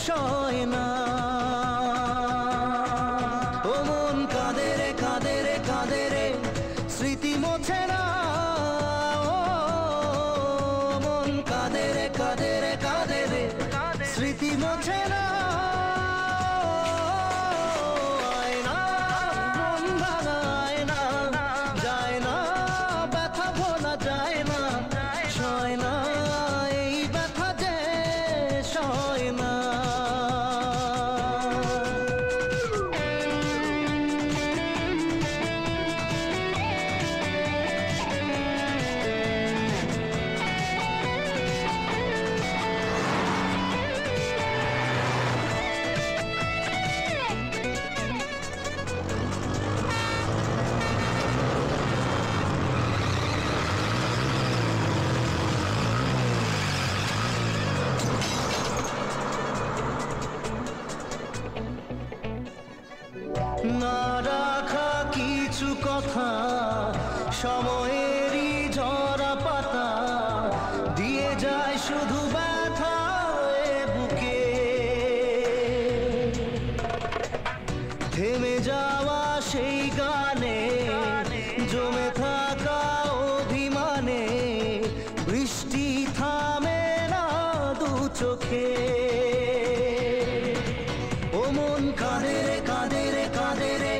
সয় না। ও মন কাঁদে রে কাঁদে রে কাঁদে রে, স্মৃতি মোছে না। ও মন কাঁদে রে কাঁদে রে কাঁদে রে, স্মৃতি মোছে না। না রাখা কিছু কথা, সময়েরই ঝরা পাতা, দিয়ে যায় শুধু ব্যথা এ বুকে। থেমে যাওয়া সেই গানে, জমে থাকা অভিমানে, বৃষ্টি থামে না দু চোখে। ও মন কাঁদে রে কাঁদে রে কাঁদে রে,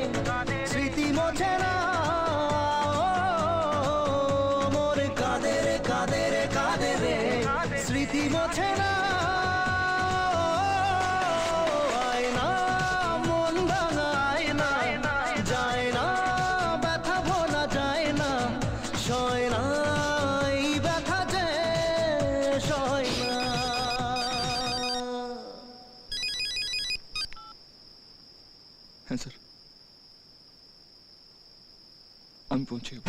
স্মৃতি মোছে না। মোর কাঁদে রে কাঁদে রে কাঁদে রে, স্মৃতি মোছে না। আয়না মন ভাঙায় না, যায় না ব্যথা ভোলা যায় না, সয় না এই ব্যথা যে সয় না। হ্যাঁ স্যার, আমি পৌঁছে যাব।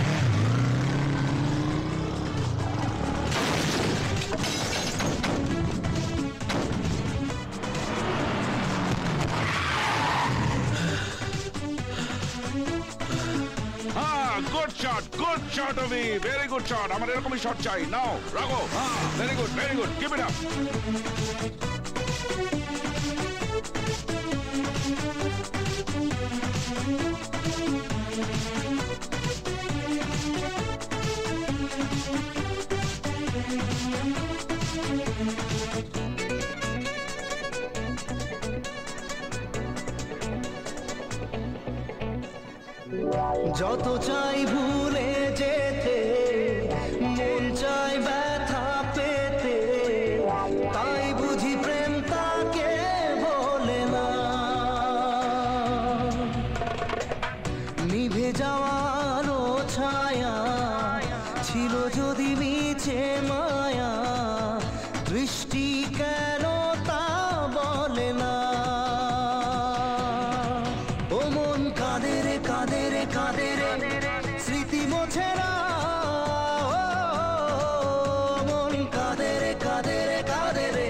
গুড শট অফি, ভেরি গুড শট। আমার এরকমই শট চাই। নাও রাখো। Very good, very good, keep it up. যত চাই ভুলে যেতে, মন চাই ব্যথা পেতে, তাই বুঝি প্রেম তাকে বলে না। নিভে যাওয়ার ছায়া ছিল যদি মিছে মায়া, দৃষ্টি কেন তা বলে না। ও মন কাঁদে রে কাঁদে রে কাঁদে রে, স্মৃতি মোছে না। মন কাঁদে রে কাঁদে রে কাঁদে রে,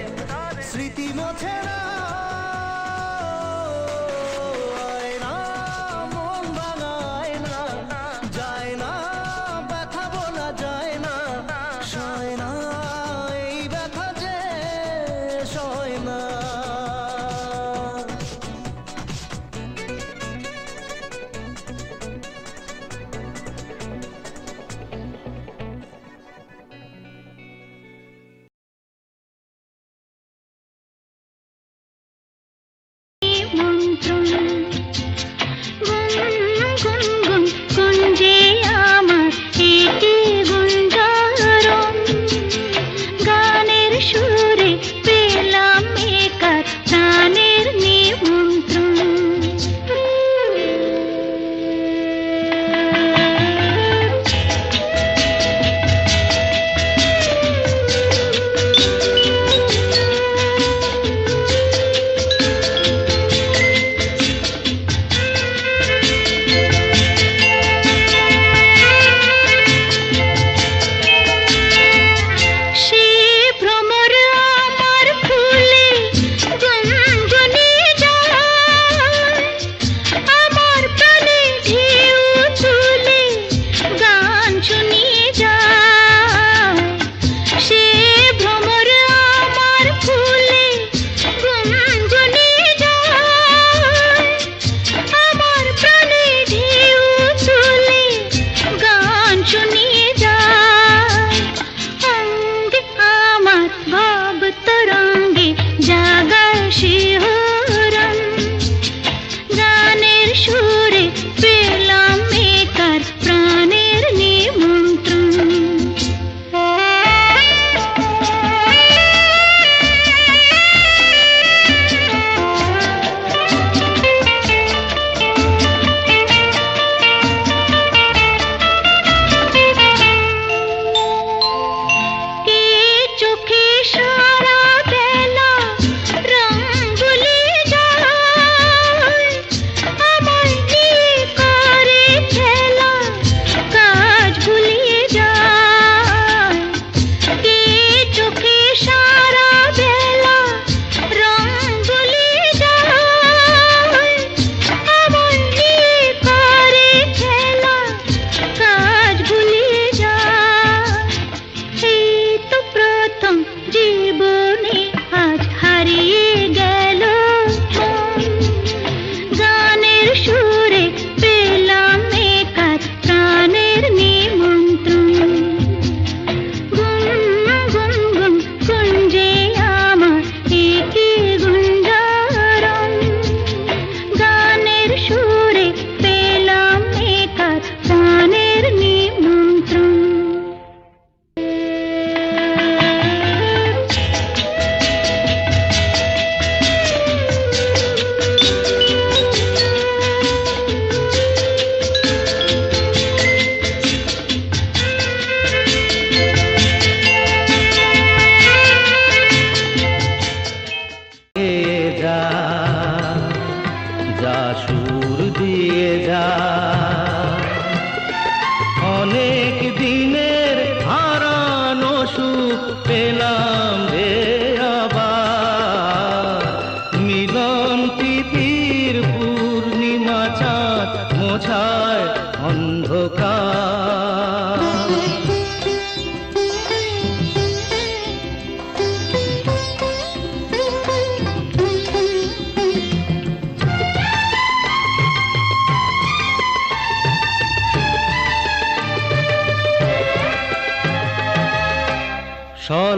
স্মৃতি মোছে না।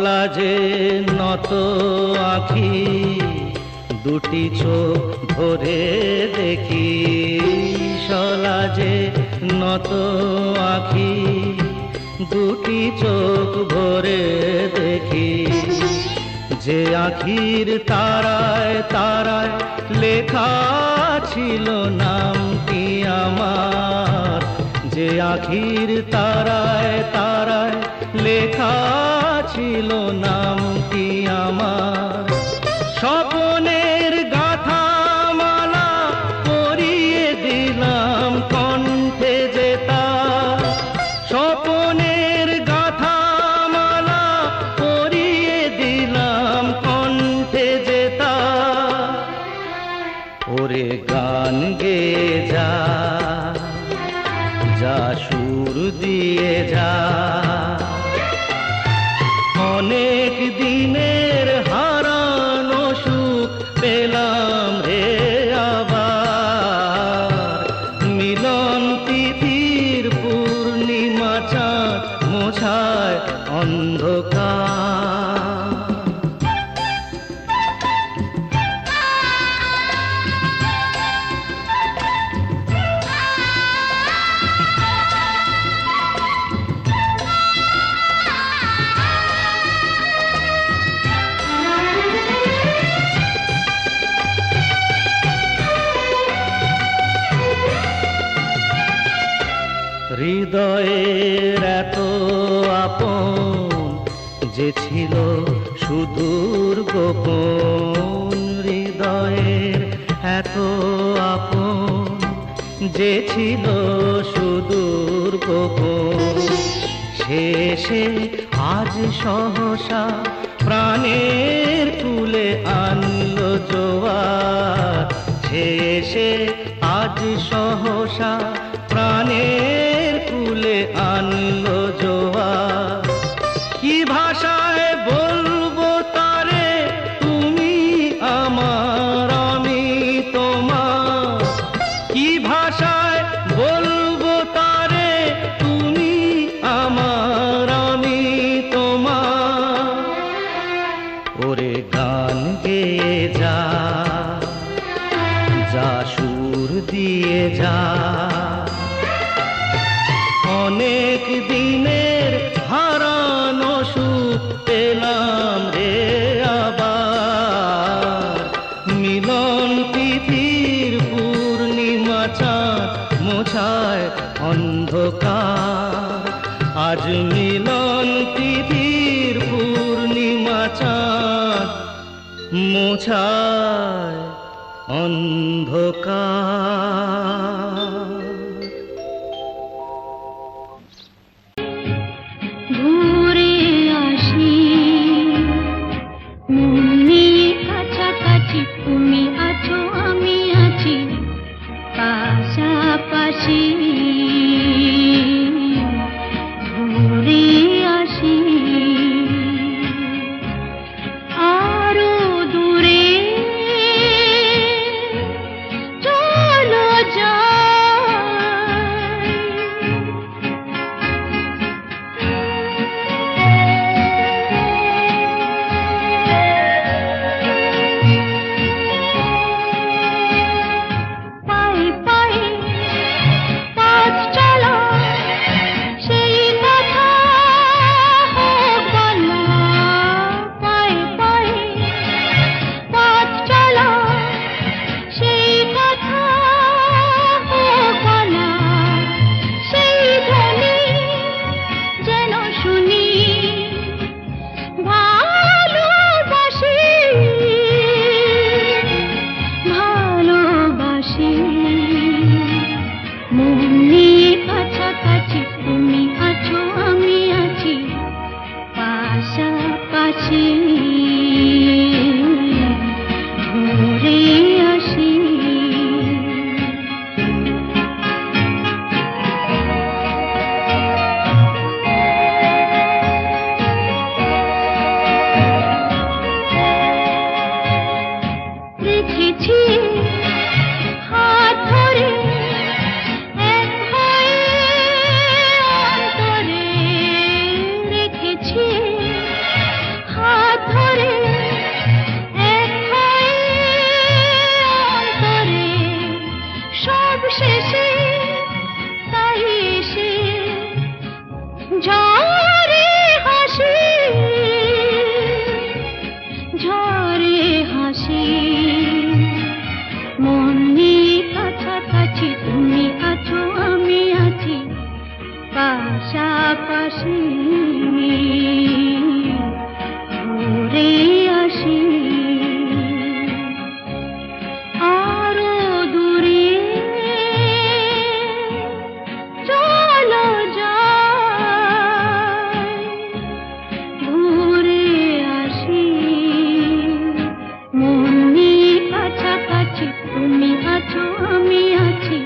সলাজে নত আঁখি দুটি চোখ ভরে দেখি, সলাজে নত আঁখি দুটি চোখ ভরে দেখি, যে আঁখির তারায় তারায় লেখা ছিল নামটি আমার, যে আঁখির তারায় তারায় লেখা ছিল নামটি আমার। স্বপনের গাথা মালা পরিয়ে দিলাম কণ্ঠে যেতা, স্বপনের গাথা মালা পরিয়ে দিলাম কণ্ঠে যেতা। ওরে গান গেয়ে যা, যা সুর দিয়ে যা, অনেক দিনের হারানো সুখ পেলাম রে আবার। মিলন তিথির পূর্ণিমা চাঁদ মোছায় অন্ধকার। হৃদয়ের এত আপন যে ছিল সুদূর গোপন, হৃদয়ের এত আপন যে ছিল সুদূর গোপন, শেষে আজ সহসা প্রাণের কুলে আনলো জোয়ার, শেষে আজ সহসা প্রাণের কুলে আনলো জোয়ার। কি ভাষায় বলবো তারে তুমি আমার আমি তোমার, কি ভাষায় বলবো তারে তুমি আমার আমি তোমার। ওরে গান গেয়ে যা, যা সুর দিয়ে যা, অনেক দিনের হারানো সুখ পেলাম রে আবার। মিলন তিথির পূর্ণিমা চাঁদ মোছায় অন্ধকার, আজ মিলন তিথির পূর্ণিমা চাঁদ মোছায় অন্ধকার। ঘুরে আসি মন নিয়ে কাছাকাছি, তুমি আছো আমি আছি পাশাপাশি। ঘুরে আসি আরো দূরে চলো যাই। পায়ে পায়ে পথ চলা সেই কথা হোক বলা, পায়ে পায়ে পথ চলা সেই কথা হোক বলা, সেই ধ্বনি যেন শুনি ভালোবাসি ভালোবাসি। মন নিয়ে কাছাকাছি, তুমি আছো আমি আছি পাশাপাশি। ঘুরে আসি দেখেছি হাত ধরে এক হয়ে অন্তরে, রেখেছি আসি মন নিয়ে কাছাকাছি তুমি আছো আমি আছি পাশাপাশি ঘুরে আসি আরো দূরে চলো যাই ঘুরে আসি মন নিয়ে কাছাকাছি তুমি আছো আমি আছি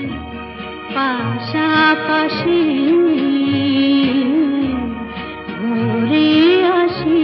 পাশাপাশি ঘুরে আসি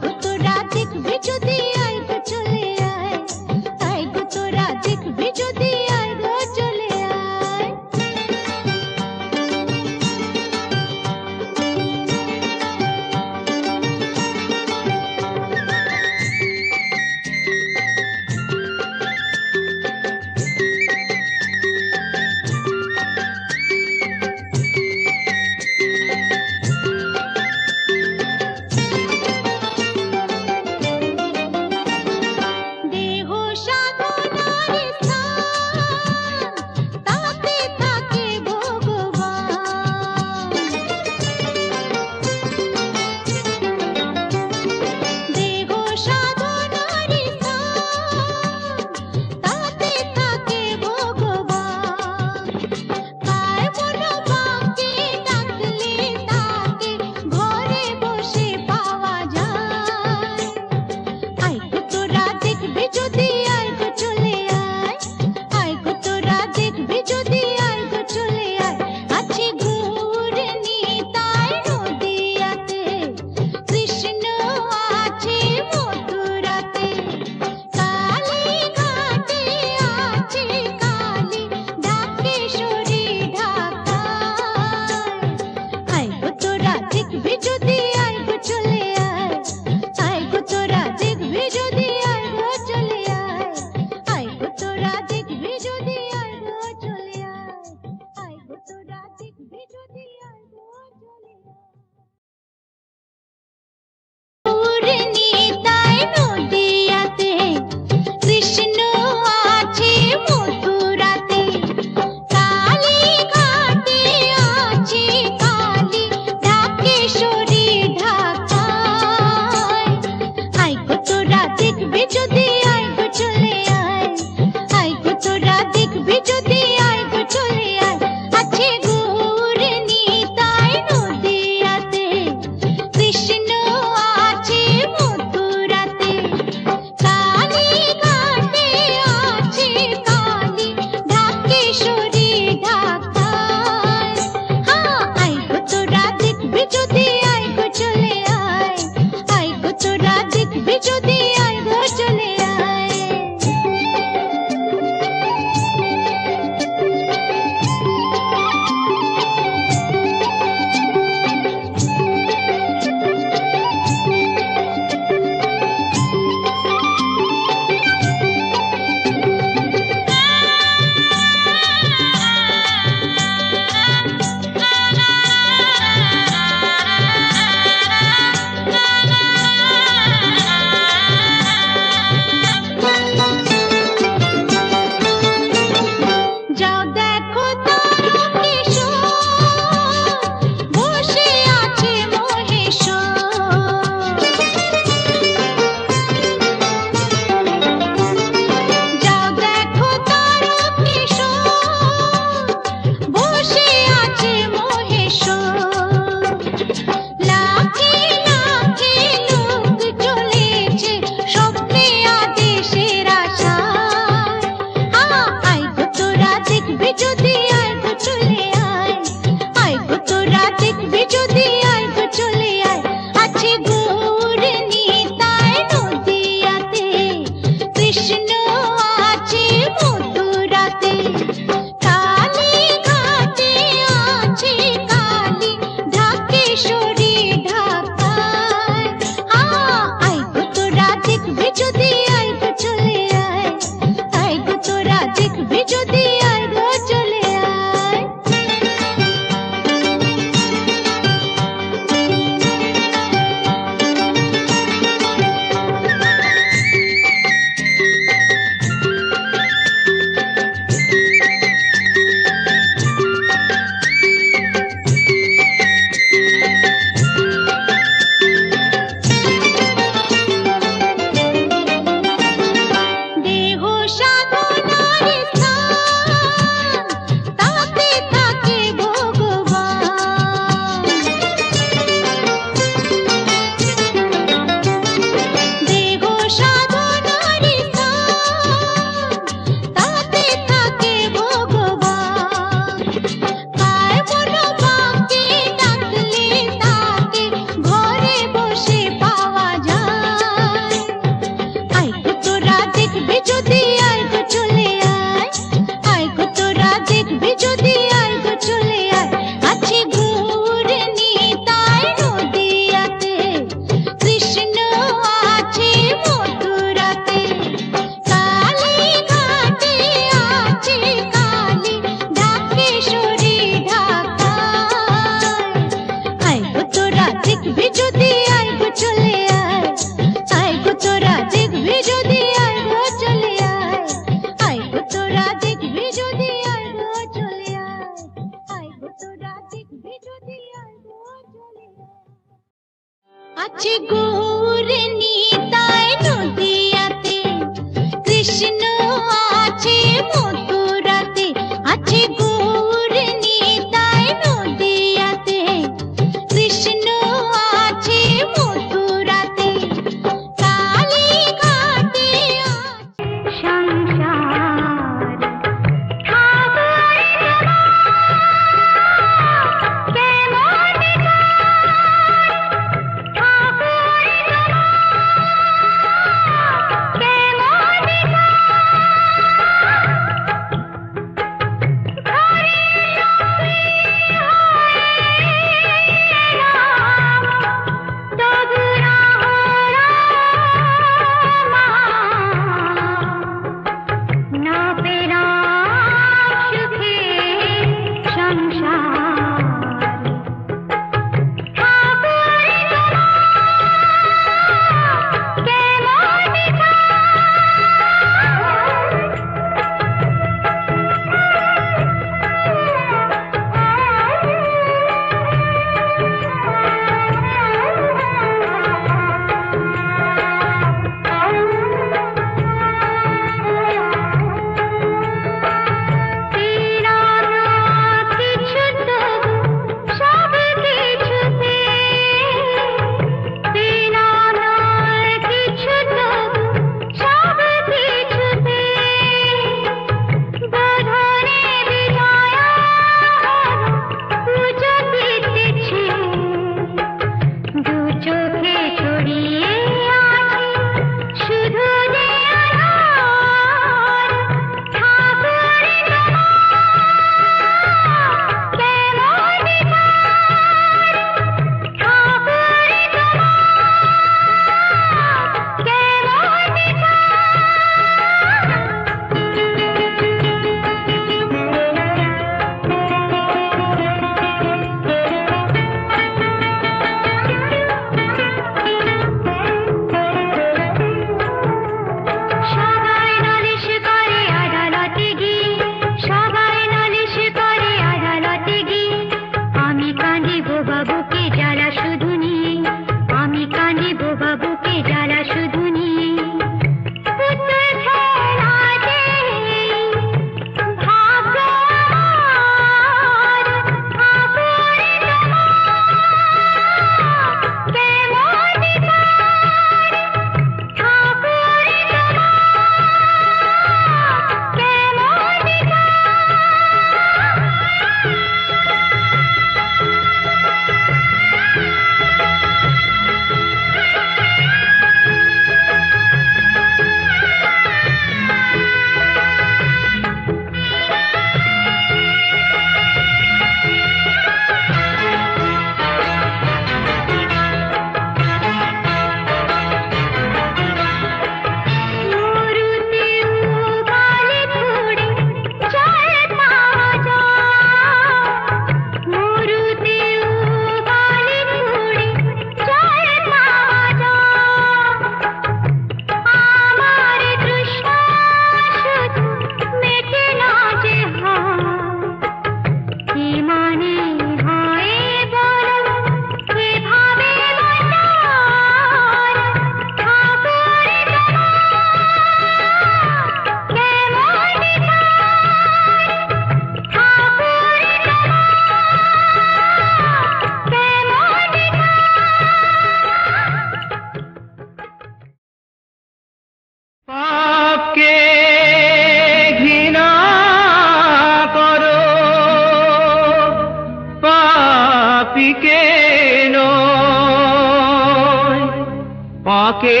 পাকে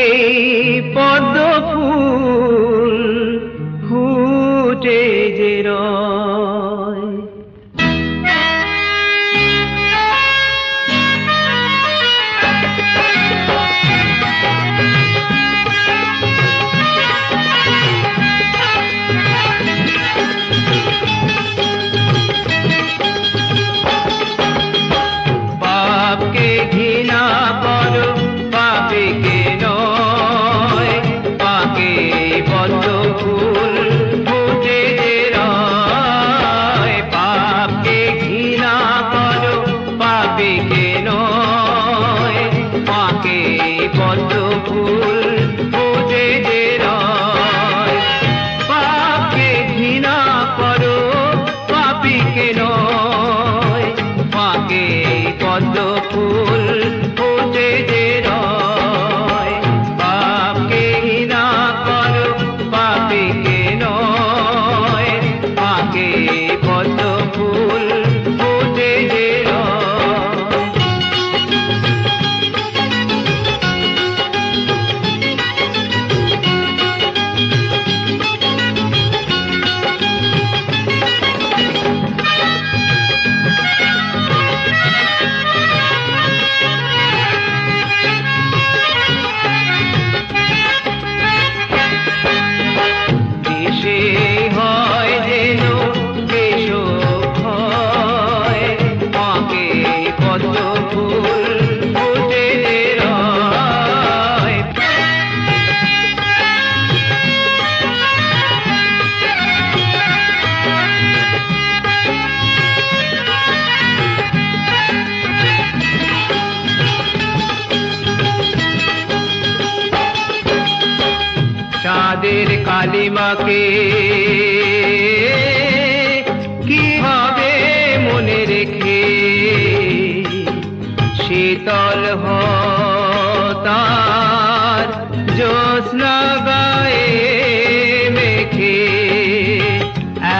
পদ্ম ফুল ফুটে যে রয়। পাপকে ঘৃণা করো, পাপীকে নয়, পাকে পদ্ম ফুল ফুটে যে রয়। পাপকে ঘৃণা করো, পাপীকে নয়, পাকে পদ্ম ফুল ফুটে যে রয়। পাপকে ঘৃণা করো, পাপীকে নয়, পাকে পদ্ম ফুল ফুটে যে রয়। পাপকে ঘৃণা করো, পাপীকে নয়, পাকে পদ্ম ফুল ফুটে যে রয়। দেশে হয় যেন দেশক্ষয়, পাকে পদ্ম ফুল ফুটে যে রয়। চাঁদের কালিমাকে কিভাবে মনে রেখে শীতল হতার জ্যোৎস্না গায়ে মেখে।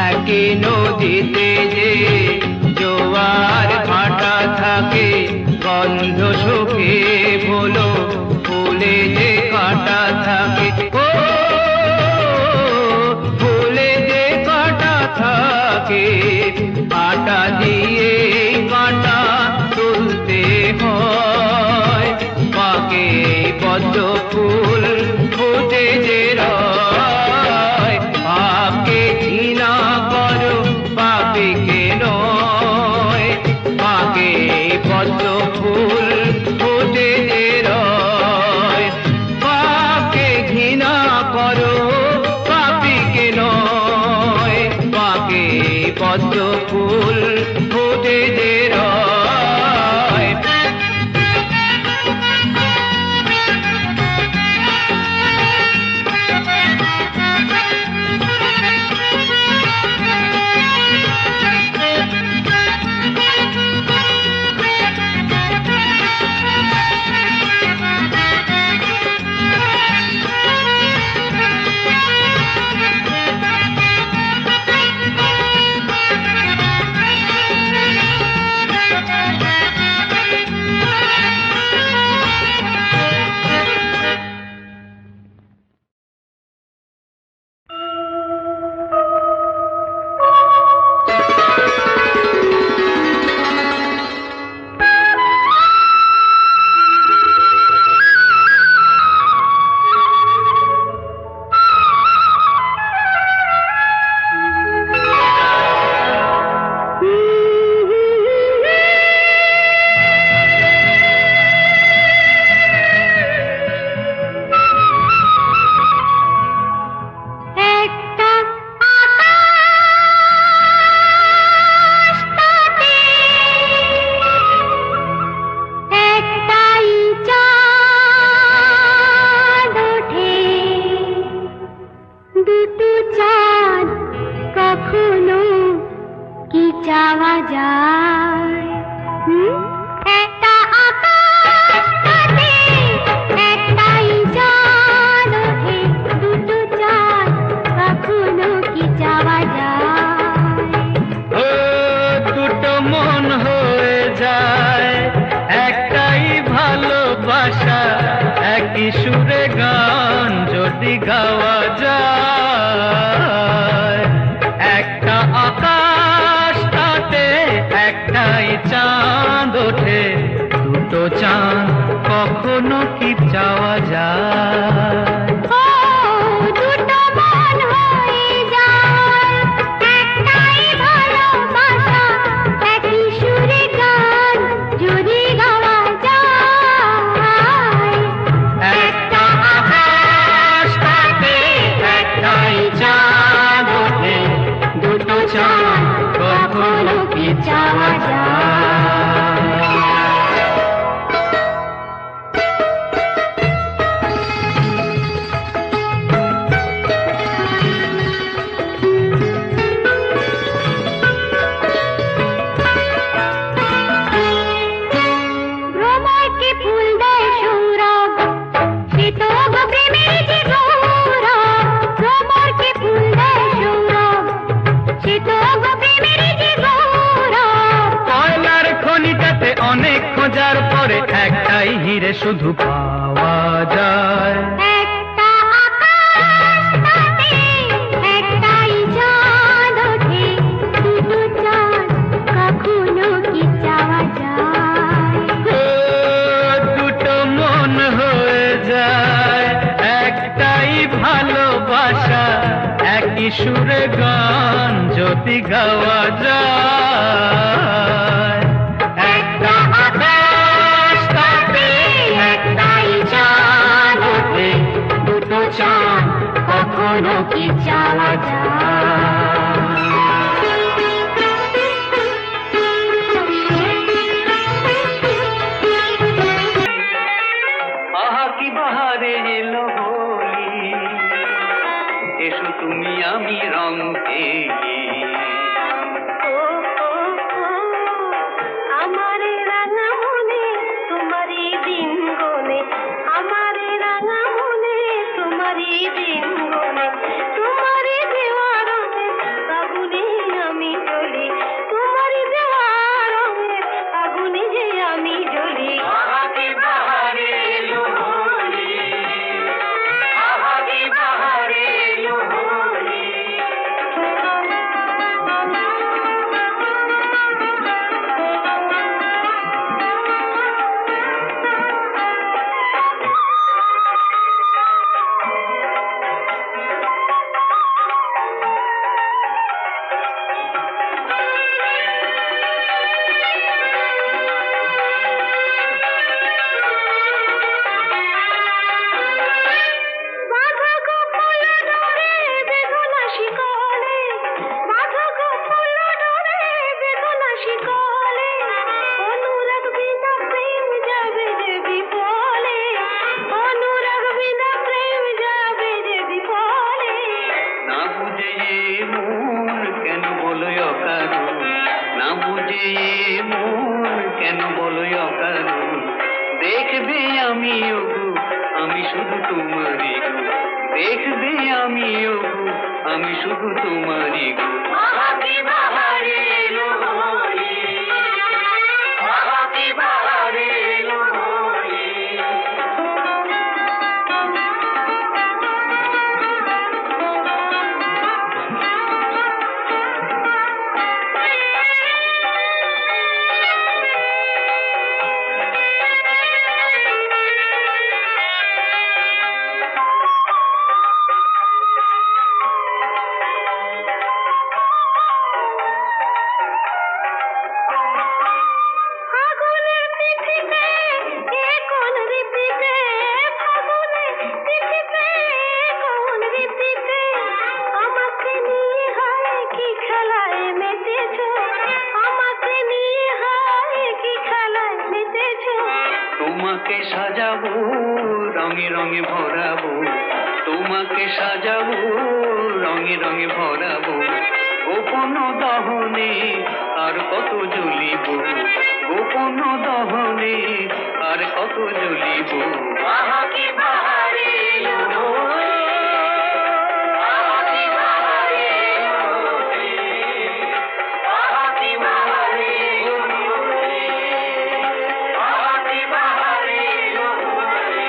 একই নদীতে যে জোয়ার ভাটা থাকে, গন্ধ সুখে বলো ফুলে যে কাটা থাকে। ও ফুলে যে কাটা থাকে, কাটা দিয়ে কাটা তুলতে হয়। সুরে গান যদি গাওয়া যায়, একটা আকাশ তাতে একটাই চাঁদ ওঠে, দুটো চাঁদ কখনো কি চাওয়া যায়? ও দুটো মন হয়ে যায়, একটাই ভালোবাসা, একই সুরে গান যদি গাওয়া যায়। একটা আকাশ তাতে একটাই চাঁদ ওঠে, দুটো চাঁদ কখনো কি চাওয়া যায়? ভ্রমরকে ফুল দেয় সৌরভ, সে তো গো প্রেমের যে গৌরব। ভ্রমরকে ফুল দেয় সৌরভ, সে তো গো প্রেমের যে গৌরব। কয়লার খনিটাতে অনেক খোঁজার পরে একটাই হিরে শুধু পাওয়া যায়। একটা আকাশ তাতে একটাই চাঁদ ওঠে, দুটো চাঁদ কখনো কি চাওয়া যায়? ও দুটো মন হয়ে যায়, একটাই ভালোবাসা, একই সুরে গান যদি গাওয়া যায়। একটা আকাশ তাতে একটাই চাঁদ ওঠে, দুটো চাঁদ কখনো কি চাওয়া যায়? আহা কি বাহারে এলো হোলি, এসো তুমি আমি রং খেলি। আমার রাঙা মনে তোমারই দিন গনে, আমার রাঙা মনে তোমারই দিন গনে, তোমারই দেওয়া রঙে আগুনে আমি জ্বলি, তোমারই দেওয়া রঙে আগুনে যে আমি জ্বলি। আহা কি বাহারে এলো হোলি, আহা কি বাহারে এলো হোলি। বাঁধা গো ফুল ডোরে বেদনা শিকলে, বাঁধা গো ফুল ডোরে বেদনা শিকলে, অনুরাগ বিনা প্রেম যাবে যে বিফলে, অনুরাগ বিনা প্রেম যাবে যে বিফলে। না বুঝে মন কেন বলো অকারণ, না বুঝে মন কেন বলো অকারণ। দেখবে আমি ওগো আমি শুধু তোমারই গো, দেখবে আমি ওগো আমি শুধু তোমারই গো। আহা কি বাহারে এলো হোলি, আহা কি বাহারে এলো হোলি। ফাগুনের তিথিতে এ কোন রীতিতে, ফাগুনের তিথিতে এ কোন রীতিতে, আমাকে নিয়ে হায় কি খেলায় মেতেছো, আমাকে নিয়ে হায় কি খেলায় মেতেছো। তোমাকে সাজাবো রঙে রঙে ভরাবো, তোমাকে সাজাবো রঙে রঙে ভরাবো। গোপন দহনে আর কত জ্বলিব, গোপন দহনে আর কত জ্বলিব। আহা কি বাহারে এলো হোলি, আহা কি বাহারে এলো হোলি, আহা কি বাহারে এলো হোলি, আহা কি বাহারে এলো হোলি।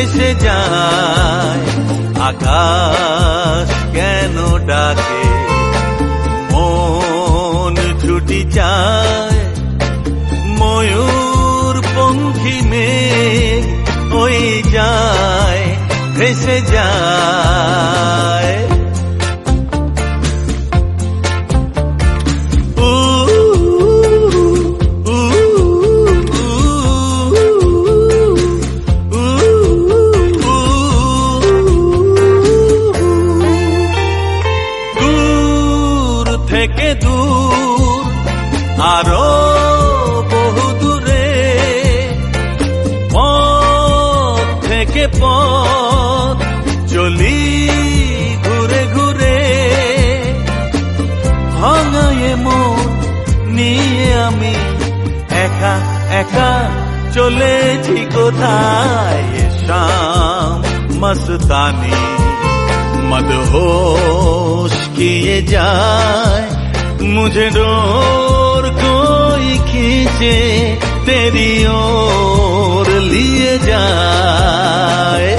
ভেসে যায় আকাশ কেন ডাকে মন ছুটি চায় ময়ূর পঙ্খী মেঘ ওই যায় ভেসে যায় থেকে দূর আরো বহু দূরে পথ থেকে পথ চলি ঘুরে ঘুরে ভাঙায়ে মন নিয়ে আমি একা একা চলেছি কোথায় শাম মস্তানি मदहोश किए जाए मुझे डोर कोई खींचे तेरी ओर लिए जाए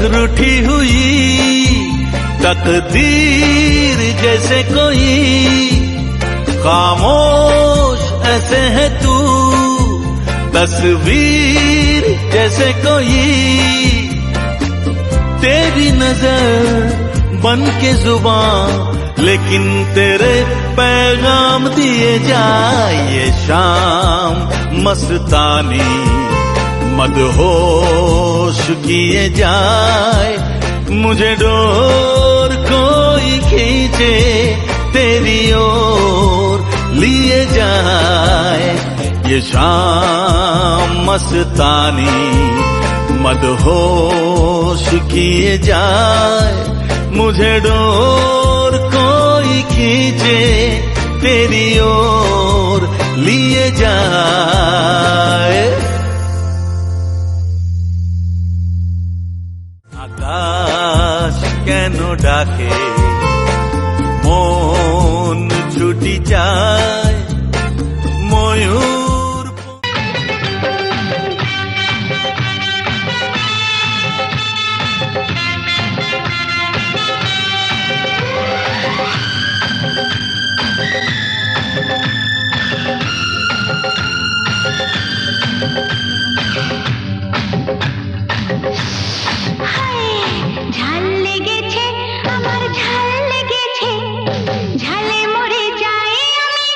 रूठी हुई तकदीर जैसे कोई खामोश ऐसे है तू तस्वीर जैसे कोई तेरी नजर बन के जुबान लेकिन तेरे पैगाम दिए जाए ये शाम मस्तानी मदहोश किए जाए मुझे डोर कोई खींचे तेरी ओर लिए जाए ये शाम मस्तानी मदहोश किए जाए मुझे डोर कोई खींचे तेरी ओर लिए जाए আকাশ কেন ডাকে মন ছুটি যায় ময়ূর ঝাল লেগেছে আমার ঝাল লেগেছে ঝালে মরে যাই আমি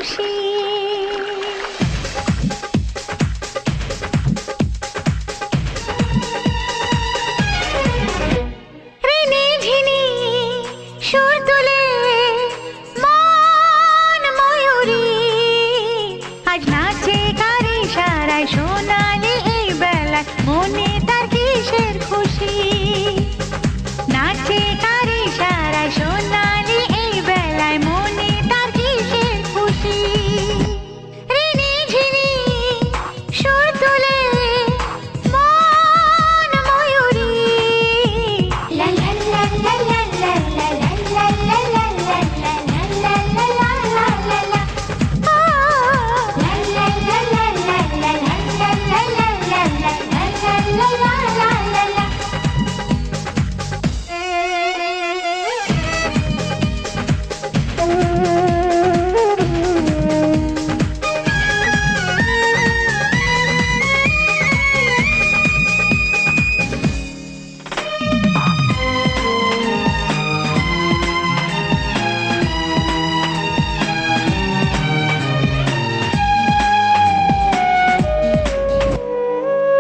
খুশি। ঋণী ঝিনি সুর তুলে মন ময়ূরী আজ নাচে কার ইশারায় সোনালি এই বেলায় মনে তার কিসের খুশি। নাচে কার ইশারায় সোনালি এই বেলায় মনে তার কিসের খুশি। ঋণী ঝিনি সুর তুলে মন ময়ূরী লা লা লা লা লা লা লা লা লা লা লা লা লা লা লা লা লা লা ও লা লা লা লা লা লা লা লা লা লা লা লা লা লা লা।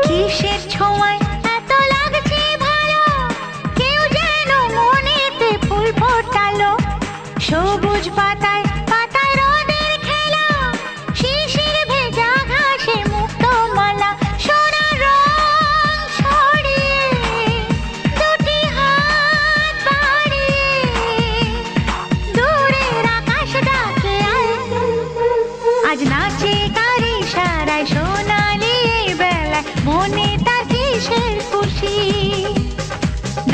কিসের ছোঁয়ায় এত লাগছে ভালো, কেউ যেন মনেতে ফুল ফোটালো। সবুজ পাতায় পাতায় রোদের খেলা, শিশির ভেজা ঘাসে মুক্ত মালা। সোনা রং ছড়িয়ে দুটি হাত বাড়িয়ে দূরের আকাশ ডাকে আজ নাচে কার ইশারায় সোনালি এই বেলায় মনে তার কিসের খুশি।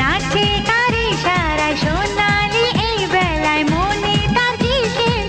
নাচে কার ইশারায় সোনালি এই বেলায় মনে তার কিসের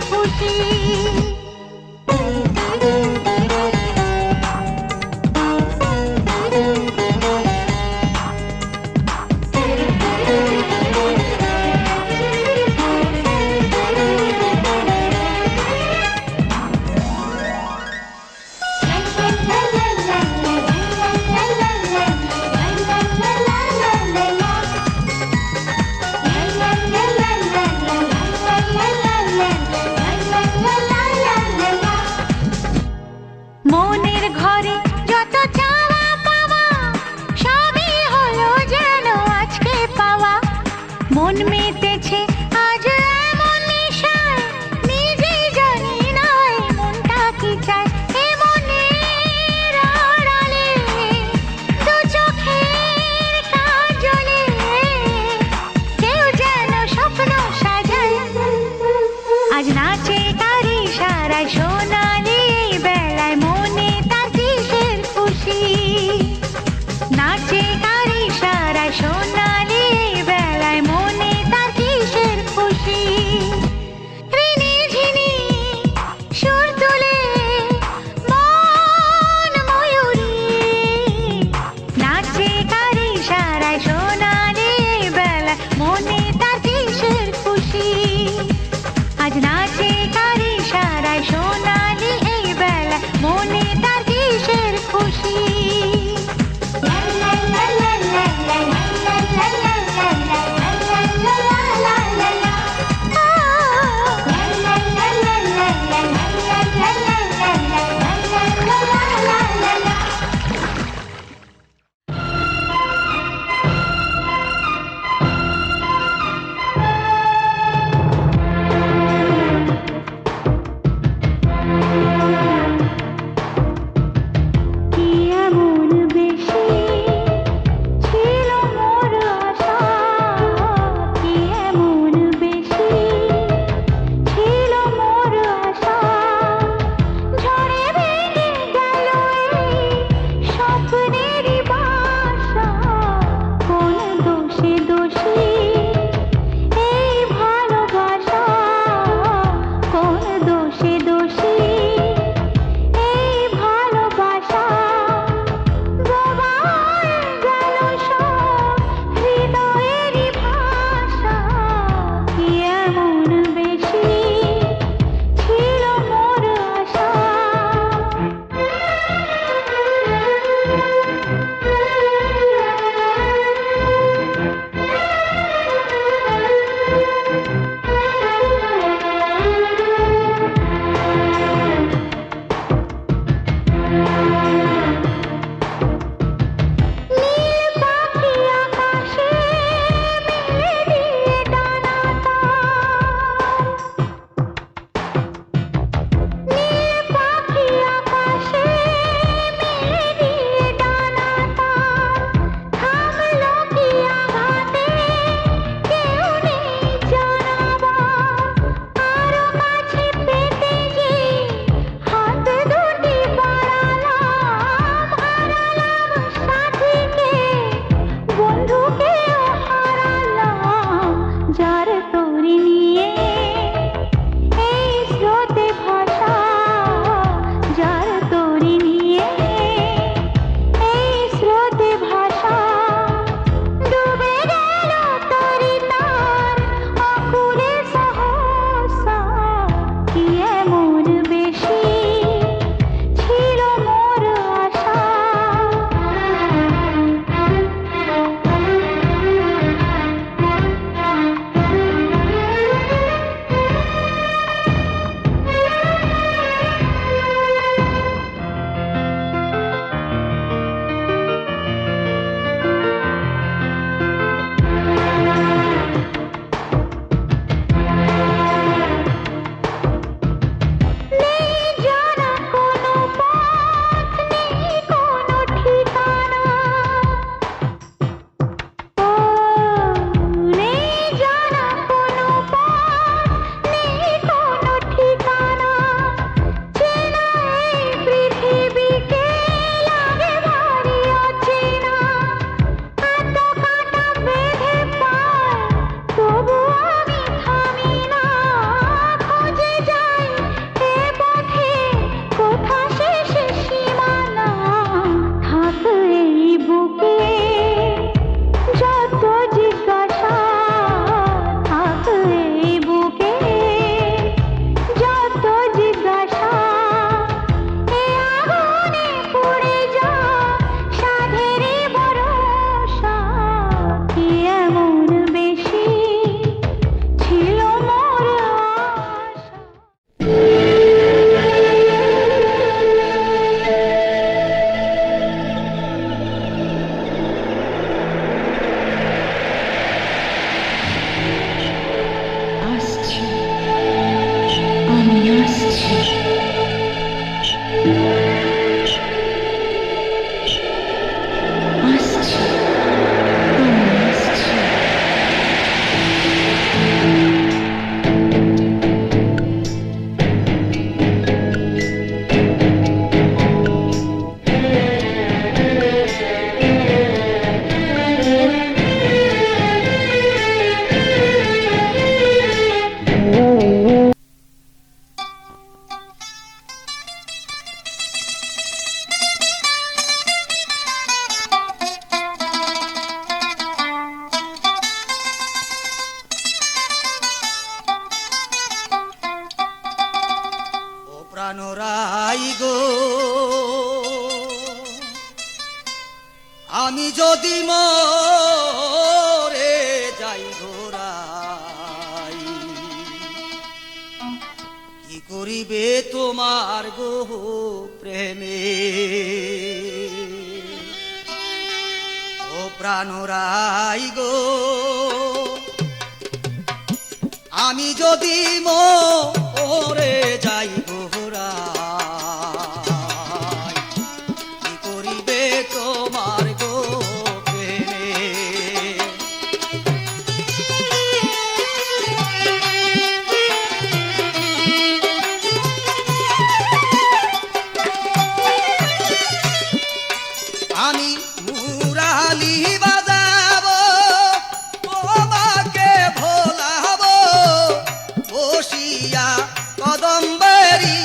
প্রাণরাই গো আমি যদি মরে যাই ঘোরাই কি করিবে তোমার গো প্রেমে ও প্রাণরাই গো আমি যদি মরে যাই ঘোরাই কি করিবে তোমার গো প্রেমে আমি মুরালি বাজাবো তোমাকে ভোলাবো বসিয়া কদম্বরী